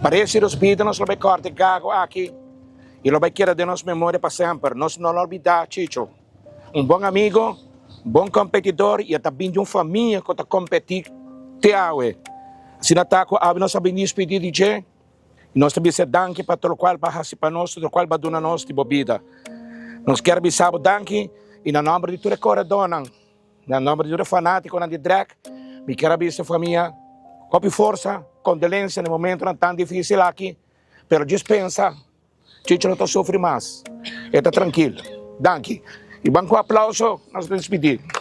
Parece os vídeos nos lo vai corte gago aqui e lo vai querer de nossa memória para sempre. Nós não olvidar, Chicho. Bom amigo, bom competidor e também de uma família que está competindo te aue. Se não está com a nossa bini pedir DJ, nós também se danke para todo qual para para nós, todo qual para donar nós de bebida. Nós queremos saber danke e na nome de toda coredona, na nome de todo fanático de drag, me quero ver família. Copy força, condolência no momento não tão difícil aqui, pero dispensa, Chicho não está sofrendo mais, está tranquilo. Danke. E banco aplauso, nós nos despedimos.